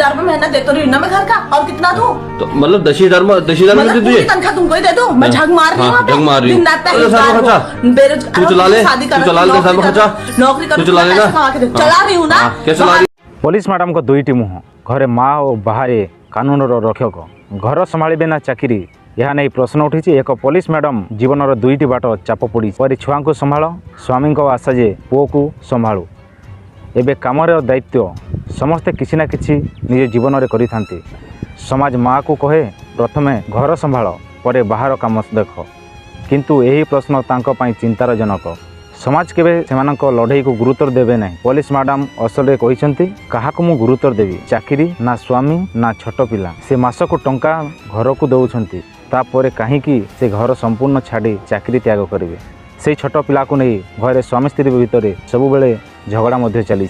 10,000 रुपए महीना देता रही ना मैं घर का, और कितना दूं? तो मतलब 10,000 में 10,000 में मतलब तुझे पूरी तनख्वाह तुमको ही दे दूं? मैं झग मार रही हूँ वहाँ पे। झग मार रही हूँ। दिन रात अरे साहब खर्चा बेरोजगार, तू चला ले, शादी कर, तू चला ले, साहब खर्चा नौकरी कर, तू चला लेना, चला रही हूँ ना। क्या चला रही? पुलिस मैडम को दुईटी मुह, घरे माँ और बाहर कानून रक्षक, घर संभाଳିबे ना चाकरी, यह नहीं प्रश्न उठी। एक पुलिस मैडम जीवन दुईटी बाट चाप पड़ी, पर छुआ को संभाल, स्वामी को आशा जे पुओ को संभालू। एबे कामर दायित्व समस्ते किसी ना किसी निज जीवन में करि। समाज माँ को कहे प्रथमे घर संभाल पर बाहर काम देख, किंतु यही प्रश्न तांको पाई चिंतार जनक। समाज केबे सेमानक लड़ाई को गुरुत्व देवे नहीं। पुलिस मैडम असल कहते क्या मु गुरुत्व देवी, चाकरी ना स्वामी ना छोट पिला, से मासक टंका घर को दौरान तापर कहीं से घर संपूर्ण छाड़ी चाकरी त्याग करेंगे। से छोट पिला को नहीं घरे स्वामी स्त्री भितर सबुबले झगड़ा चली।